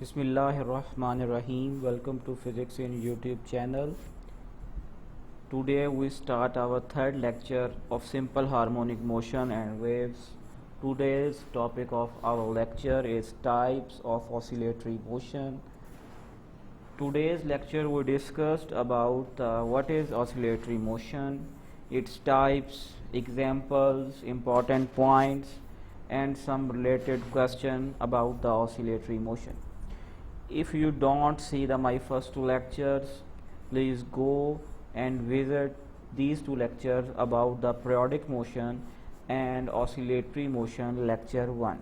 Bismillahirrahmanirrahim. Welcome to Physics in YouTube channel. Today we start our third lecture of simple harmonic motion and waves. Today's topic of our lecture is types of oscillatory motion. Today's lecture we discussed about what is oscillatory motion, its types, examples, important points, and some related question about the oscillatory motion. If you don't see my first two lectures, please go and visit these two lectures about the periodic motion and oscillatory motion, lecture 1.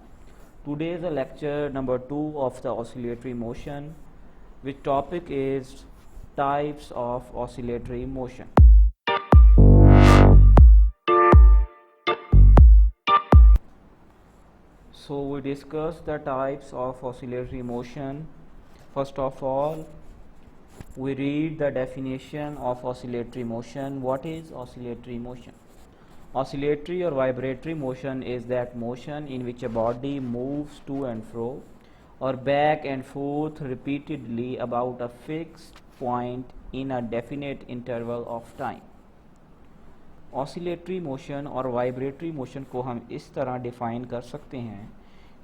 Today is the lecture number 2 of the oscillatory motion, which topic is types of oscillatory motion. So we discussed the types of oscillatory motion. First of all, we read the definition of oscillatory motion. What is oscillatory motion? Oscillatory or vibratory motion is that motion in which a body moves to and fro or back and forth repeatedly about a fixed point in a definite interval of time. Oscillatory motion और vibratory motion को हम इस तरह define कर सकते हैं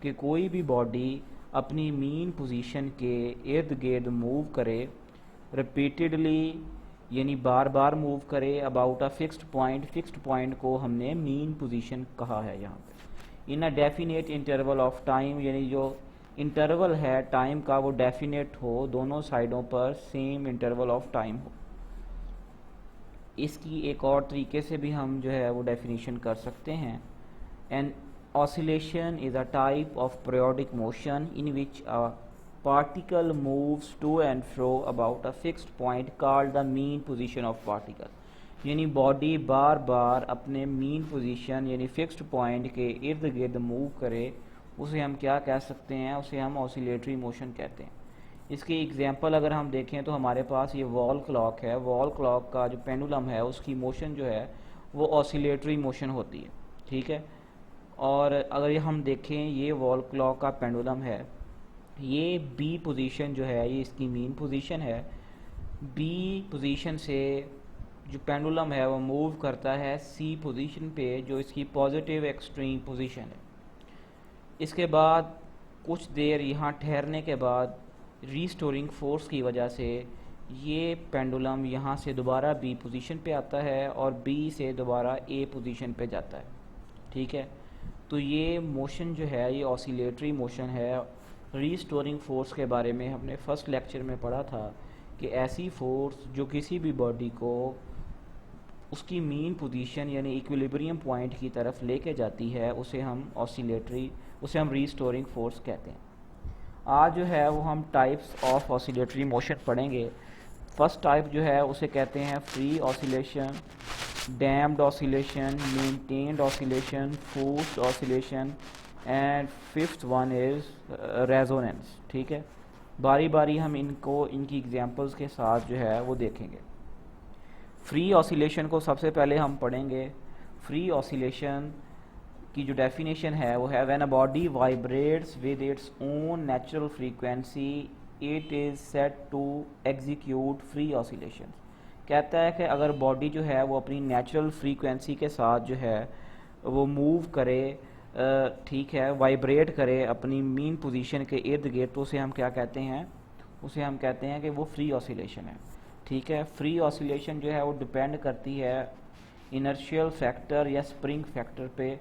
कि कोई भी बॉडी अपनी मीन पोजीशन के इर्द गिर्द मूव करे रिपीटेडली, यानी बार बार मूव करे अबाउट अ फिक्स्ड पॉइंट को हमने मीन पोजीशन कहा है यहाँ पे। In a definite interval of time, यानी जो इंटरवल है टाइम का वो डेफिनेट हो, दोनों साइडों पर सेम इंटरवल ऑफ टाइम हो। इसकी एक और तरीके से भी हम जो है वो डेफिनेशन कर सकते हैं। An oscillation is a type of periodic motion in which a particle moves to and fro about a fixed point called the mean position of particle। यानी बॉडी बार बार अपने मीन पोजीशन यानी फिक्स्ड पॉइंट के इर्द गिर्द move करे, उसे हम क्या कह सकते हैं? उसे हम ऑसिलेटरी मोशन कहते हैं। इसकी एग्जांपल अगर हम देखें तो हमारे पास ये वॉल क्लॉक है। वॉल क्लॉक का जो पेंडुलम है उसकी मोशन जो है वो ऑसिलेटरी मोशन होती है, ठीक है। और अगर ये हम देखें, ये वॉल क्लॉक का पेंडुलम है, ये बी पोजीशन जो है ये इसकी मीन पोजीशन है। बी पोजीशन से जो पेंडुलम है वो मूव करता है सी पोजीशन पे, जो इसकी पॉजिटिव एक्सट्रीम पोजीशन है। इसके बाद कुछ देर यहाँ ठहरने के बाद रीस्टोरिंग फोर्स की वजह से ये पेंडुलम यहाँ से दोबारा बी पोजीशन पे आता है और बी से दोबारा ए पोजीशन पे जाता है, ठीक है। तो ये मोशन जो है ये ऑसिलेटरी मोशन है। रीस्टोरिंग फोर्स के बारे में हमने फर्स्ट लेक्चर में पढ़ा था कि ऐसी फोर्स जो किसी भी बॉडी को उसकी मीन पोजीशन यानी इक्विलिब्रियम पॉइंट की तरफ लेके जाती है उसे हम रीस्टोरिंग फोर्स कहते हैं। आज जो है वो हम टाइप्स ऑफ ऑसिलेटरी मोशन पढ़ेंगे। फर्स्ट टाइप जो है उसे कहते हैं free oscillation, damped oscillation, maintained oscillation, forced oscillation and fifth one is resonance, ठीक है। बारी बारी हम इनकी एग्जांपल्स के साथ जो है वो देखेंगे। फ्री ऑसिलेशन को सबसे पहले हम पढ़ेंगे। फ्री ऑसिलेशन की जो डेफिनेशन है वो है when a body vibrates with its own natural frequency it is said to execute free oscillation. कहता है कि अगर बॉडी जो है वो अपनी नेचुरल फ्रीक्वेंसी के साथ जो है वो मूव करे, ठीक है, वाइब्रेट करे अपनी मीन पोजीशन के इर्द गिर्द, तो उसे हम क्या कहते हैं? उसे हम कहते हैं कि वो फ्री ऑसिलेशन है, ठीक है। फ्री ऑसिलेशन जो है वो डिपेंड करती है इनर्शियल फैक्टर या स्प्रिंग फैक्टर पे।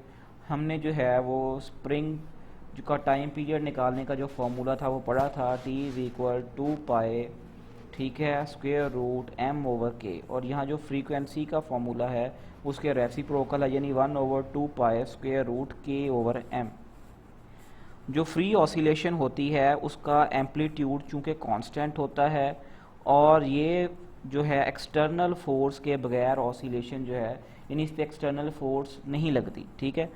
हमने जो है वो स्प्रिंग जो का टाइम पीरियड निकालने का जो फॉर्मूला था वो पढ़ा था, T is equal to pi, ठीक है, square root m over k। और यहाँ जो फ्रीक्वेंसी का फॉर्मूला है उसके रेसिप्रोकल है, यानी 1 over 2 pi square root k over m। जो फ्री ऑसिलेशन होती है उसका एम्पलीट्यूड चूँकि कांस्टेंट होता है और ये जो है एक्सटर्नल फोर्स के बगैर ऑसिलेशन जो है, यानी इस पर एक्सटर्नल फोर्स नहीं लगती, ठीक है।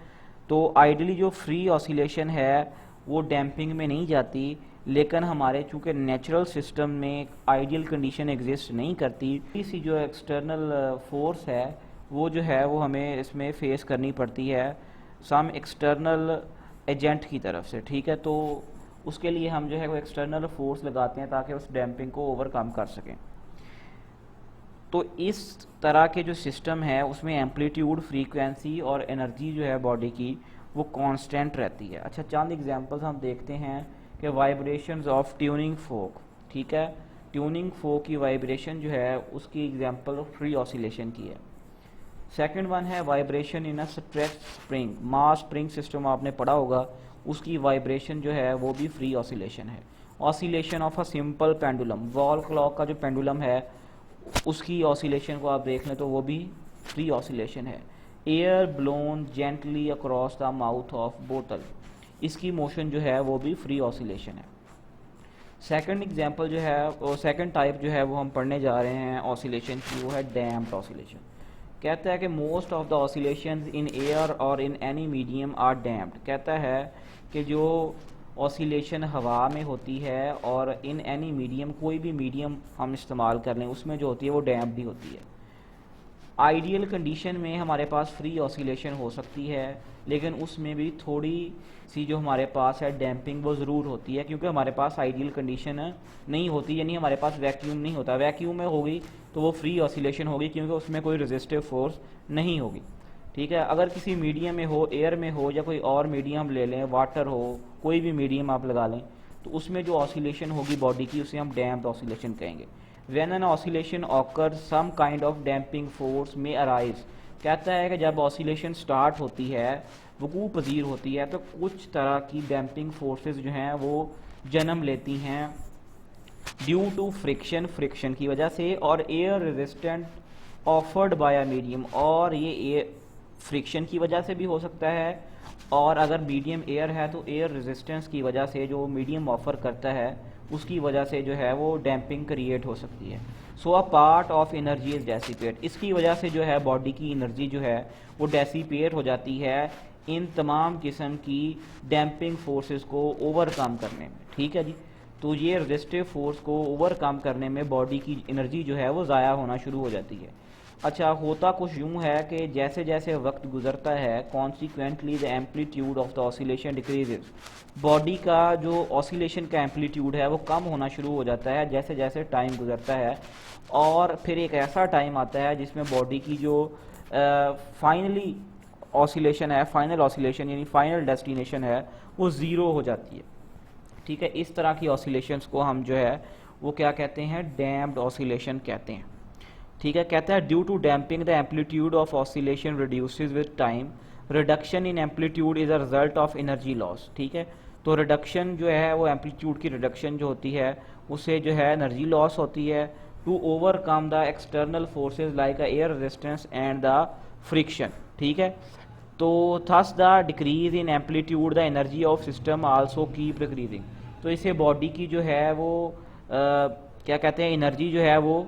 तो आइडियली जो फ्री ऑसिलेशन है वो डैम्पिंग में नहीं जाती, लेकिन हमारे चूँकि नेचुरल सिस्टम में आइडियल कंडीशन एग्जिस्ट नहीं करती, इसी जो एक्सटर्नल फोर्स है वो जो है वो हमें इसमें फेस करनी पड़ती है सम एक्सटर्नल एजेंट की तरफ से, ठीक है। तो उसके लिए हम जो है वो एक्सटर्नल फोर्स लगाते हैं ताकि उस डैम्पिंग को ओवरकम कर सकें। तो इस तरह के जो सिस्टम है उसमें एम्पलीट्यूड, फ्रीक्वेंसी और एनर्जी जो है बॉडी की वो कांस्टेंट रहती है। अच्छा, चंद एग्जांपल्स हम देखते हैं कि वाइब्रेशंस ऑफ ट्यूनिंग फोक, ठीक है, ट्यूनिंग फोक की वाइब्रेशन जो है उसकी एग्जांपल फ्री ऑसिलेशन की है। सेकंड वन है vibration in a stretch spring, mass spring system आपने पढ़ा होगा, उसकी वाइब्रेशन जो है वो भी फ्री ऑसिलेशन है। Oscillation of a simple pendulum, wall clock का जो पेंडुलम है उसकी ऑसिलेशन को आप देख लें तो वो भी फ्री ऑसिलेशन है। Air blown gently across the mouth of बोतल, इसकी मोशन जो है वो भी फ्री ऑसिलेशन है। सेकंड एग्जांपल जो है वो सेकंड टाइप जो है वो हम पढ़ने जा रहे हैं ऑसिलेशन की, वो है डैम्प्ड ऑसिलेशन। कहता है कि most of the oscillations in air और in any medium are damped. कहता है कि जो ऑसिलेशन हवा में होती है और इन एनी मीडियम, कोई भी मीडियम हम इस्तेमाल कर लें उसमें जो होती है वो डैम्प्ड ही होती है। आइडियल कंडीशन में हमारे पास फ्री ऑसिलेशन हो सकती है, लेकिन उसमें भी थोड़ी सी जो हमारे पास है डैम्पिंग वो ज़रूर होती है, क्योंकि हमारे पास आइडियल कंडीशन नहीं होती, यानी हमारे पास वैक्यूम नहीं होता। वैक्यूम में होगी तो वो फ्री ऑसिलेशन होगी क्योंकि उसमें कोई रेजिस्टिव फोर्स नहीं होगी, ठीक है। अगर किसी मीडियम में हो, एयर में हो या कोई और मीडियम ले लें, वाटर हो, कोई भी मीडियम आप लगा लें, तो उसमें जो ऑसिलेशन होगी बॉडी की उसे हम डैम्प्ड ऑसिलेशन कहेंगे। When an oscillation occurs, some kind of damping force may arise। कहता है कि जब ऑसिलेशन स्टार्ट होती है, वकूअ पजीर होती है, तो कुछ तरह की डैम्पिंग फोर्सेस जो हैं वो जन्म लेती हैं ड्यू टू फ्रिक्शन, फ्रिक्शन की वजह से, और air resistant offered by a medium, और ये फ्रिक्शन की वजह से भी हो सकता है, और अगर मीडियम एयर है तो एयर रेजिस्टेंस की वजह से जो मीडियम ऑफर करता है उसकी वजह से जो है वो डैम्पिंग क्रिएट हो सकती है। So a part of energy is dissipate, इसकी वजह से जो है बॉडी की एनर्जी जो है वो डेसिपेट हो जाती है इन तमाम किस्म की डैम्पिंग फोर्सेस को ओवरकम करने में, ठीक है जी। तो ये रेजिस्टिव फोर्स को ओवरकम करने में बॉडी की एनर्जी जो है वो ज़ाया होना शुरू हो जाती है। अच्छा, होता कुछ यूँ है कि जैसे जैसे वक्त गुजरता है, consequently the amplitude of the oscillation decreases, body का जो ऑसिलेशन का एम्पलीट्यूड है वो कम होना शुरू हो जाता है जैसे जैसे टाइम गुजरता है, और फिर एक ऐसा टाइम आता है जिसमें बॉडी की जो फाइनली ऑसिलेशन है, फाइनल ऑसिलेशन यानी फाइनल डेस्टिनेशन है, वो ज़ीरो हो जाती है, ठीक है। इस तरह की ऑसिलेशंस को हम जो है वो क्या कहते हैं, डैम्प्ड ऑसिलेशन कहते हैं, ठीक है। कहता है due to damping the amplitude of oscillation reduces with time, reduction in amplitude is a result of energy loss, ठीक है। तो रिडक्शन जो है वो एम्पलीट्यूड की रिडक्शन जो होती है उससे जो है एनर्जी लॉस होती है to overcome the external forces like air resistance and the friction, ठीक है। तो thus the decrease in amplitude the energy of system also keep decreasing, तो इससे बॉडी की जो है वो क्या कहते हैं, एनर्जी जो है वो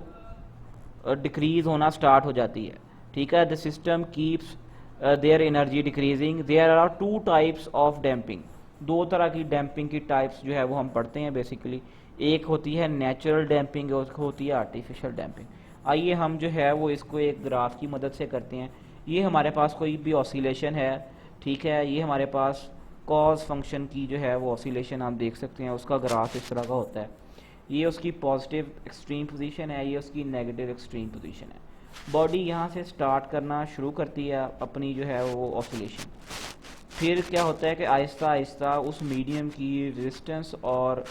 डिक्रीज होना स्टार्ट हो जाती है, ठीक है। The system keeps their energy decreasing. There are two types of damping, दो तरह की डैम्पिंग की टाइप्स जो है वो हम पढ़ते हैं बेसिकली। एक होती है नेचुरल डैम्पिंग और होती है आर्टिफिशियल डैम्पिंग। आइए हम जो है वो इसको एक ग्राफ की मदद से करते हैं। ये हमारे पास कोई भी ऑसिलेशन है, ठीक है, ये हमारे पास कॉज फंक्शन की जो है वो ऑसिलेशन आप देख सकते हैं, उसका ग्राफ इस तरह का होता है। ये उसकी पॉजिटिव एक्सट्रीम पोजीशन है, ये उसकी नेगेटिव एक्सट्रीम पोजीशन है। बॉडी यहाँ से स्टार्ट करना शुरू करती है अपनी जो है वो ऑसिलेशन, फिर क्या होता है कि आहिस्ता आहिस्ता उस मीडियम की रेजिस्टेंस और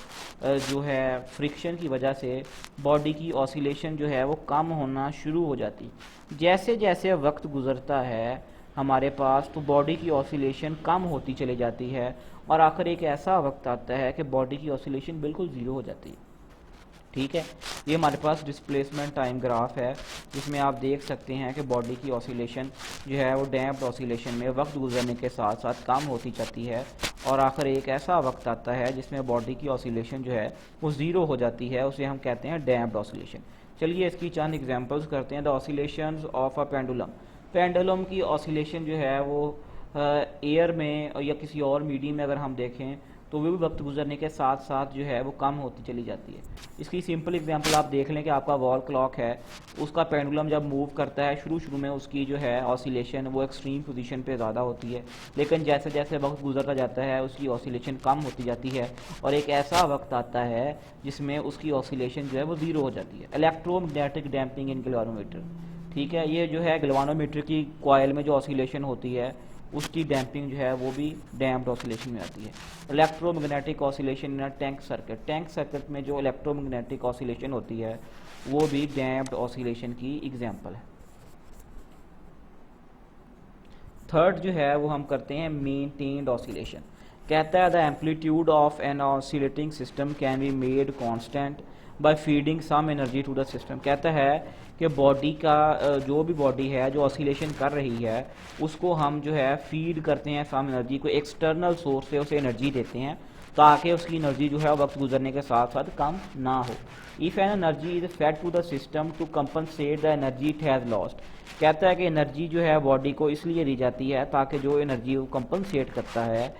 जो है फ्रिक्शन की वजह से बॉडी की ऑसिलेशन जो है वो कम होना शुरू हो जाती। जैसे जैसे वक्त गुजरता है हमारे पास, तो बॉडी की ऑसिलेशन कम होती चली जाती है, और आखिर एक ऐसा वक्त आता है कि बॉडी की ऑसिलेशन बिल्कुल ज़ीरो हो जाती है, ठीक है। ये हमारे पास डिस्प्लेसमेंट टाइम ग्राफ है जिसमें आप देख सकते हैं कि बॉडी की ऑसिलेशन जो है वो डैम्प्ड ऑसिलेशन में वक्त गुजरने के साथ साथ कम होती जाती है, और आखिर एक ऐसा वक्त आता है जिसमें बॉडी की ऑसिलेशन जो है वो ज़ीरो हो जाती है, उसे हम कहते हैं डैम्प्ड ऑसिलेशन। चलिए इसकी चंद एग्जांपल्स करते हैं। The oscillations of a pendulum, pendulum की ऑसिलेशन जो है वो एयर में या किसी और मीडियम में अगर हम देखें तो वो भी वक्त गुजरने के साथ साथ जो है वो कम होती चली जाती है। इसकी सिंपल एग्जांपल आप देख लें कि आपका वॉल क्लॉक है, उसका पेंडुलम जब मूव करता है शुरू शुरू में उसकी जो है ऑसिलेशन वो एक्सट्रीम पोजीशन पे ज़्यादा होती है, लेकिन जैसे जैसे वक्त गुजरता जाता है उसकी ऑसिलेशन कम होती जाती है और एक ऐसा वक्त आता है जिसमें उसकी ऑसिलेशन जो है वो ज़ीरो हो जाती है। इलेक्ट्रोमैग्नेटिक डैम्पिंग इन गैल्वानोमीटर, ठीक है, ये जो है गैल्वानोमीटर की कॉइल में जो ऑसिलेशन होती है उसकी डैम्पिंग जो है वो भी डैम्प्ड ऑसिलेशन में आती है। Electromagnetic oscillation in tank circuit, tank circuit में जो इलेक्ट्रोमैग्नेटिक ऑसिलेशन होती है वो भी डैम्प्ड ऑसिलेशन की एग्जांपल है। थर्ड जो है वो हम करते हैं मेंटेन्ड ऑसिलेशन। कहता है the amplitude of an oscillating system can be made constant by feeding some energy to the system. कहता है कि बॉडी का जो भी बॉडी है जो ऑसिलेशन कर रही है उसको हम जो है फीड करते हैं सम एनर्जी को, एक्सटर्नल सोर्स से उसे एनर्जी देते हैं ताकि उसकी एनर्जी जो है वक्त गुजरने के साथ साथ कम ना हो। If an energy is fed to the system to compensate the energy it has lost. कहता है कि एनर्जी जो है बॉडी को इसलिए दी जाती है ताकि जो एनर्जी वो कंपनसेट करता है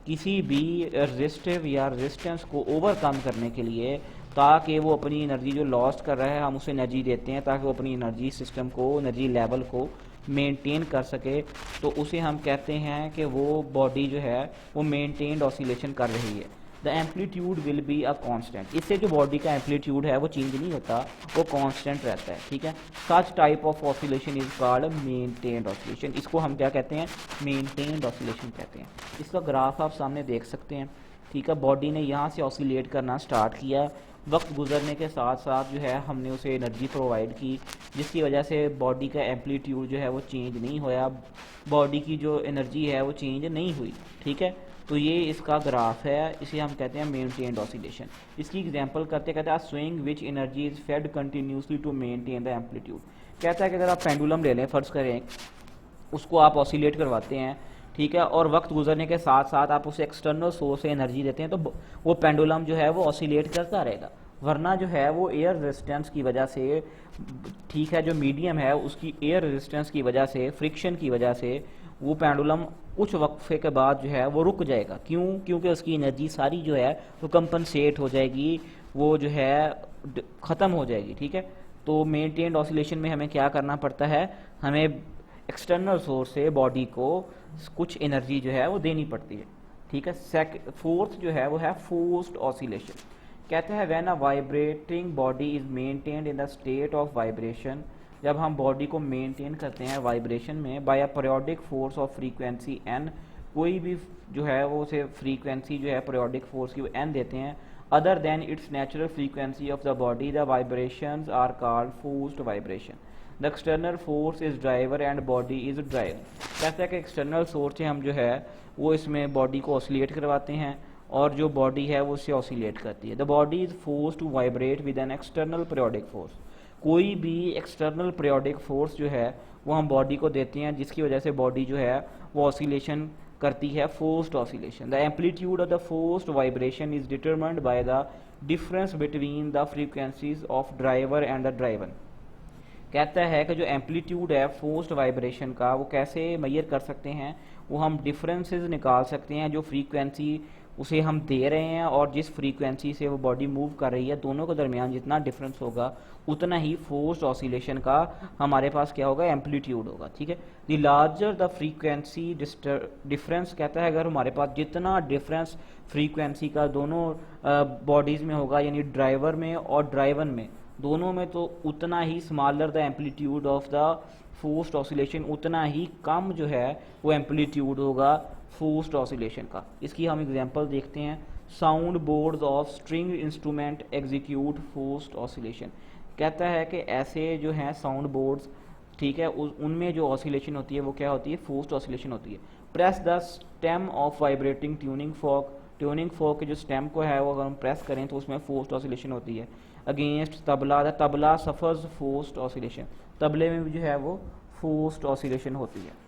किसी भी रेजिस्टिव या रेजिस्टेंस को ओवरकम करने के लिए, ताकि वो अपनी एनर्जी जो लॉस्ट कर रहा है हम उसे एनर्जी देते हैं ताकि वो अपनी एनर्जी सिस्टम को, एनर्जी लेवल को मेंटेन कर सके, तो उसे हम कहते हैं कि वो बॉडी जो है वो मेंटेन्ड ऑसिलेशन कर रही है। The amplitude will be a constant, इससे जो बॉडी का एम्पलीट्यूड है वो चेंज नहीं होता, वो कांस्टेंट रहता है, ठीक है। Such type of oscillation is called maintained oscillation, इसको हम क्या कहते हैं, मेंटेन्ड ऑसिलेशन कहते हैं। इसका ग्राफ आप सामने देख सकते हैं, ठीक है। बॉडी ने यहाँ से ऑसिलेट करना स्टार्ट किया, वक्त गुजरने के साथ साथ जो है हमने उसे एनर्जी प्रोवाइड की जिसकी वजह से बॉडी का एम्पलीट्यूड जो है वो चेंज नहीं होया, बॉडी की जो एनर्जी है वो चेंज नहीं हुई, ठीक है। तो ये इसका ग्राफ है, इसे हम कहते हैं मेंटेन्ड ऑसिलेशन। इसकी एग्जांपल करते कहते हैं swing which energy is fed continuously to maintain the amplitude. कहता है कि अगर आप पेंडुलम ले लें, फर्ज करें उसको आप ऑसिलेट करवाते हैं, ठीक है, और वक्त गुजरने के साथ साथ आप उसे एक्सटर्नल सोर्स से एनर्जी देते हैं तो वो पेंडुलम जो है वो ऑसिलेट करता रहेगा। वरना जो है वो एयर रेजिस्टेंस की वजह से, ठीक है, जो मीडियम है उसकी एयर रेजिस्टेंस की वजह से, फ्रिक्शन की वजह से वो पेंडुलम कुछ वक्फे के बाद जो है वो रुक जाएगा। क्यों? क्योंकि उसकी एनर्जी सारी जो है वो कंपनसेट हो जाएगी, वो जो है ख़त्म हो जाएगी, ठीक है। तो मेंटेन्ड ऑसिलेशन में हमें क्या करना पड़ता है, हमें एक्सटर्नल सोर्स से बॉडी को कुछ एनर्जी जो है वो देनी पड़ती है, ठीक है। फोर्थ जो है वो है फोर्स्ड ऑसिलेशन। कहते हैं when a vibrating body is maintained in the state of vibration, जब हम बॉडी को मेंटेन करते हैं वाइब्रेशन में by a periodic force of frequency n, कोई भी जो है वो उसे फ्रीक्वेंसी जो है पीरियोडिक फोर्स की वो एन देते हैं, other than its natural frequency of the body, the vibrations are called forced vibration. The external force is driver and body is drive. कहता है कि एक्सटर्नल सोर्स से हम जो है वो इसमें बॉडी को ऑसिलेट करवाते हैं और जो बॉडी है वो उससे ऑसिलेट करती है। The body is force to vibrate with an external periodic force. कोई भी एक्सटर्नल पीरियोडिक फोर्स जो है वो हम बॉडी को देते हैं जिसकी वजह से बॉडी जो है वो ऑसिलेशन करती है, forced oscillation. The amplitude of the forced vibration is determined by the difference between the frequencies of driver and the driven. कहता है कि जो एम्पलीट्यूड है फोर्स्ड वाइब्रेशन का वो कैसे मेजर कर सकते हैं, वो हम डिफरेंसेस निकाल सकते हैं, जो फ्रीक्वेंसी उसे हम दे रहे हैं और जिस फ्रीक्वेंसी से वो बॉडी मूव कर रही है, दोनों के दरमियान जितना डिफरेंस होगा उतना ही फोर्स्ड ऑसिलेशन का हमारे पास क्या होगा, एम्पलीट्यूड होगा, ठीक है। The larger the frequency difference, कहता है अगर हमारे पास जितना डिफरेंस फ्रीक्वेंसी का दोनों बॉडीज़ में होगा, यानी ड्राइवर में और ड्राइवन में, दोनों में, तो उतना ही smaller the amplitude of the forced oscillation, उतना ही कम जो है वो एम्पलीट्यूड होगा फोर्स्ड ऑसिलेशन का। इसकी हम एग्जांपल देखते हैं। Sound boards of string instrument execute forced oscillation. कहता है कि ऐसे जो हैं साउंड बोर्ड्स, ठीक है, उनमें जो ऑसिलेशन होती है वो क्या होती है, फोर्स्ड ऑसिलेशन होती है। Press the stem of vibrating tuning fork, tuning fork के जो स्टेम को है वो अगर हम प्रेस करें तो उसमें फोर्स्ड ऑसिलेशन होती है। Against tabla, the tabla suffers forced oscillation, तबले में भी जो है वो फोर्स्ड ऑसिलेशन होती है।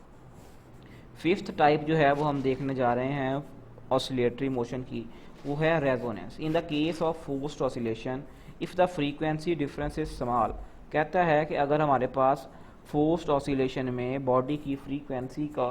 फिफ्थ टाइप जो है वो हम देखने जा रहे हैं ऑसिलेटरी मोशन की, वो है resonance. In the case of forced oscillation if the frequency difference is small, कहता है कि अगर हमारे पास फोर्स्ड ऑसिलेशन में बॉडी की फ्रीक्वेंसी का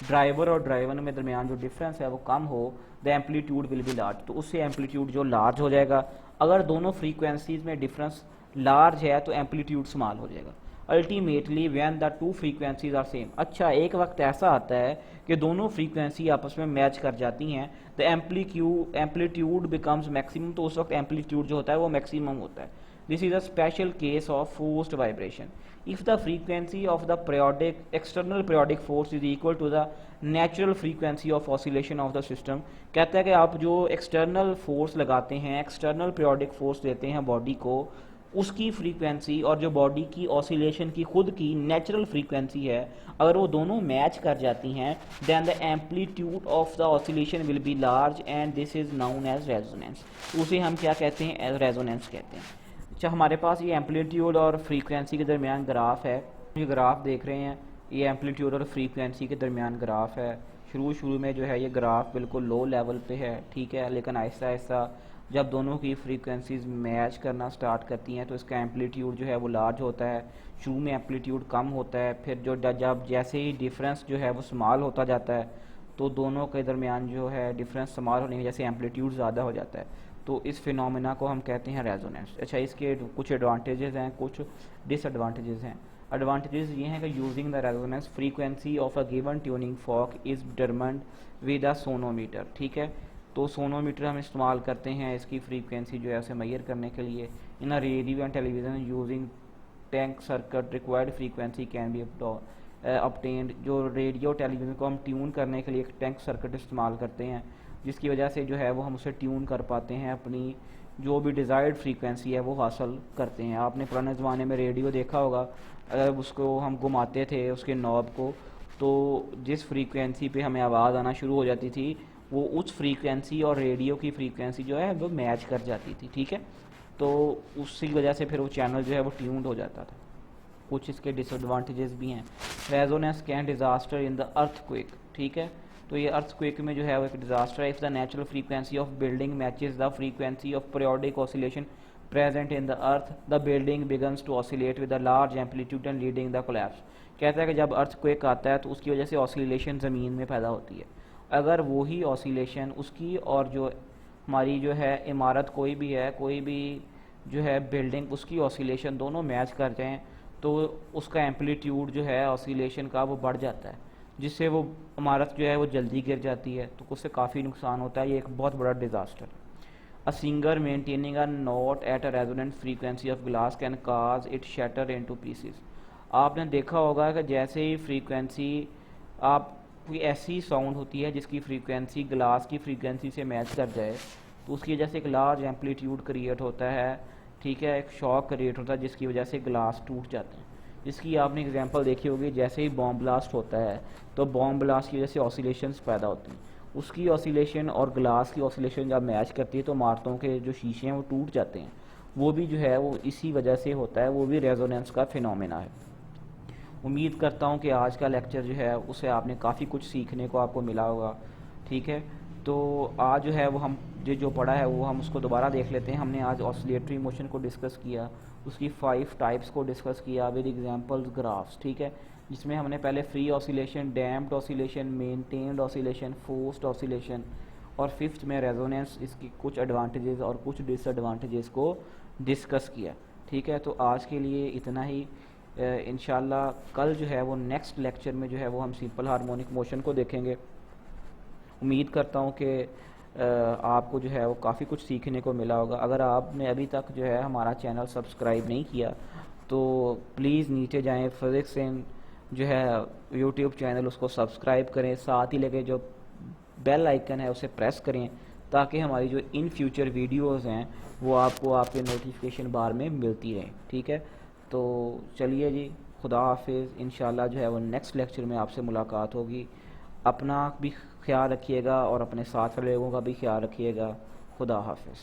ड्राइवर और ड्राइवन में दरमियान जो डिफरेंस है वो कम हो, the amplitude will be large, तो उससे एम्पलीट्यूड जो लार्ज हो जाएगा। अगर दोनों फ्रीक्वेंसीज में डिफरेंस लार्ज है तो एम्पलीट्यूड स्मॉल हो जाएगा। Ultimately when the two frequencies are same, अच्छा एक वक्त ऐसा आता है कि दोनों फ्रीक्वेंसी आपस में मैच कर जाती हैं, द एम्पलीट्यूड बिकम्स मैक्सिमम, तो उस वक्त एम्पलीट्यूड जो होता है वो मैक्सिमम होता है। This is a special case of forced vibration. If the frequency of the periodic external periodic force is equal to the natural frequency of oscillation of the system, कहता है कि आप जो एक्सटर्नल फोर्स लगाते हैं, external periodic force देते हैं body को, उसकी फ्रीक्वेंसी और जो बॉडी की ऑसिलेशन की खुद की नेचुरल फ्रीक्वेंसी है, अगर वो दोनों मैच कर जाती हैं, then the amplitude of the oscillation will be large and this is known as resonance. उसे हम क्या कहते हैं? एज रेजोनेंस कहते हैं। अच्छा, हमारे पास ये एम्पलीट्यूड और फ्रीक्वेंसी के दरमियान ग्राफ है। ये ग्राफ देख रहे हैं, ये एम्पलीट्यूड और फ्रीक्वेंसी के दरमियान ग्राफ है। शुरू में जो है ये ग्राफ बिल्कुल लो लेवल पे है, ठीक है, लेकिन आहिस्ता आहिस्ता जब दोनों की फ्रीक्वेंसीज मैच करना स्टार्ट करती हैं तो इसका एम्पलीट्यूड जो है वो लार्ज होता है। शुरू में एम्पलीट्यूड कम होता है, फिर जो जब जैसे ही डिफरेंस जो है वो स्मॉल होता जाता है तो दोनों के दरमियान जो है डिफरेंस स्मॉल होने की वजह से एम्पलीट्यूड ज़्यादा हो जाता है, तो इस फिनोमेना को हम कहते हैं रेजोनेंस। अच्छा, इसके कुछ एडवांटेजेस हैं, कुछ डिसएडवांटेजेस हैं। एडवांटेजेस ये हैं कि using the resonance frequency of a given tuning fork is determined with a sonometer, ठीक है, तो सोनोमीटर हम इस्तेमाल करते हैं इसकी फ्रीक्वेंसी जो है उसे मेजर करने के लिए। In a radio and television using tank circuit required frequency can be obtained, जो रेडियो टेलीविज़न को हम ट्यून करने के लिए एक टैंक सर्किट इस्तेमाल करते हैं, जिसकी वजह से जो है वो हम उसे ट्यून कर पाते हैं, अपनी जो भी डिज़ायर्ड फ्रीक्वेंसी है वो हासिल करते हैं। आपने पुराने ज़माने में रेडियो देखा होगा, अगर उसको हम घुमाते थे उसके नॉब को, तो जिस फ्रीक्वेंसी पे हमें आवाज़ आना शुरू हो जाती थी वो उस फ्रीक्वेंसी और रेडियो की फ्रीक्वेंसी जो है वो मैच कर जाती थी, ठीक है, तो उसी वजह से फिर वो चैनल जो है वो ट्यून्ड हो जाता था। कुछ इसके डिसएडवांटेजेस भी हैं। Resonance can disaster in the earthquake, ठीक है, तो ये अर्थक्वेक में जो है वो एक डिज़ास्टर है। If the natural frequency of building matches the frequency of periodic oscillation present in the earth, the building begins to oscillate with a large amplitude and leading the collapse. कहता है कि जब अर्थक्वेक आता है तो उसकी वजह से ऑसिलेशन ज़मीन में पैदा होती है। अगर वही ऑसिलेशन उसकी और जो हमारी जो है इमारत कोई भी है, कोई भी जो है बिल्डिंग, उसकी ऑसिलेशन दोनों मैच कर जाएँ तो उसका एम्पलीट्यूड जो है ऑसिलेशन का वो बढ़ जाता है, जिससे वो इमारत जो है वो जल्दी गिर जाती है, तो उससे काफ़ी नुकसान होता है। ये एक बहुत बड़ा disaster. A singer maintaining a note at a resonant frequency of glass can cause it shatter into pieces. आपने देखा होगा कि जैसे ही फ्रीक्वेंसी आप कोई ऐसी साउंड होती है जिसकी फ्रीक्वेंसी ग्लास की फ्रीक्वेंसी से मैच कर जाए तो उसकी वजह से एक लार्ज एम्पलीट्यूड क्रिएट होता है, ठीक है, एक शॉक क्रिएट होता है जिसकी वजह से ग्लास टूट जाते हैं। इसकी आपने एग्जांपल देखी होगी, जैसे ही बॉम्ब ब्लास्ट होता है तो बॉम्ब ब्लास्ट की वजह से ऑसिलेशंस पैदा होती हैं, उसकी ऑसिलेशन और ग्लास की ऑसिलेशन जब मैच करती है तो इमारतों के जो शीशे हैं वो टूट जाते हैं, वो भी जो है वो इसी वजह से होता है, वो भी रेजोनेंस का फिनोमेना है। उम्मीद करता हूँ कि आज का लेक्चर जो है उसे आपने काफ़ी कुछ सीखने को आपको मिला होगा, ठीक है, तो आज जो है वो हम जो पढ़ा है वो हम उसको दोबारा देख लेते हैं। हमने आज ऑसिलेटरी मोशन को डिस्कस किया, उसकी 5 टाइप्स को डिस्कस किया विद एग्जांपल्स ग्राफ्स, ठीक है, जिसमें हमने पहले free oscillation, damped oscillation, maintained oscillation, forced oscillation और फिफ्थ में रेजोनेंस, इसकी कुछ एडवांटेजेस और कुछ डिसएडवांटेजेस को डिस्कस किया, ठीक है। तो आज के लिए इतना ही। इंशाल्लाह कल जो है वो नेक्स्ट लेक्चर में जो है वो हम सिंपल हार्मोनिक मोशन को देखेंगे। उम्मीद करता हूँ कि आपको जो है वो काफ़ी कुछ सीखने को मिला होगा। अगर आपने अभी तक जो है हमारा चैनल सब्सक्राइब नहीं किया तो प्लीज़ नीचे जाएं, फिज़िक्स इन जो है यूट्यूब चैनल उसको सब्सक्राइब करें, साथ ही लगे जो बेल आइकन है उसे प्रेस करें ताकि हमारी जो इन फ्यूचर वीडियोस हैं वो आपको आपके नोटिफिकेशन बार में मिलती रहें, ठीक है। तो चलिए जी, खुदा हाफिज़। इंशाल्लाह जो है वो नेक्स्ट लेक्चर में आपसे मुलाकात होगी। अपना भी ख्याल रखिएगा और अपने साथ वाले लोगों का भी ख्याल रखिएगा। खुदा हाफिज़।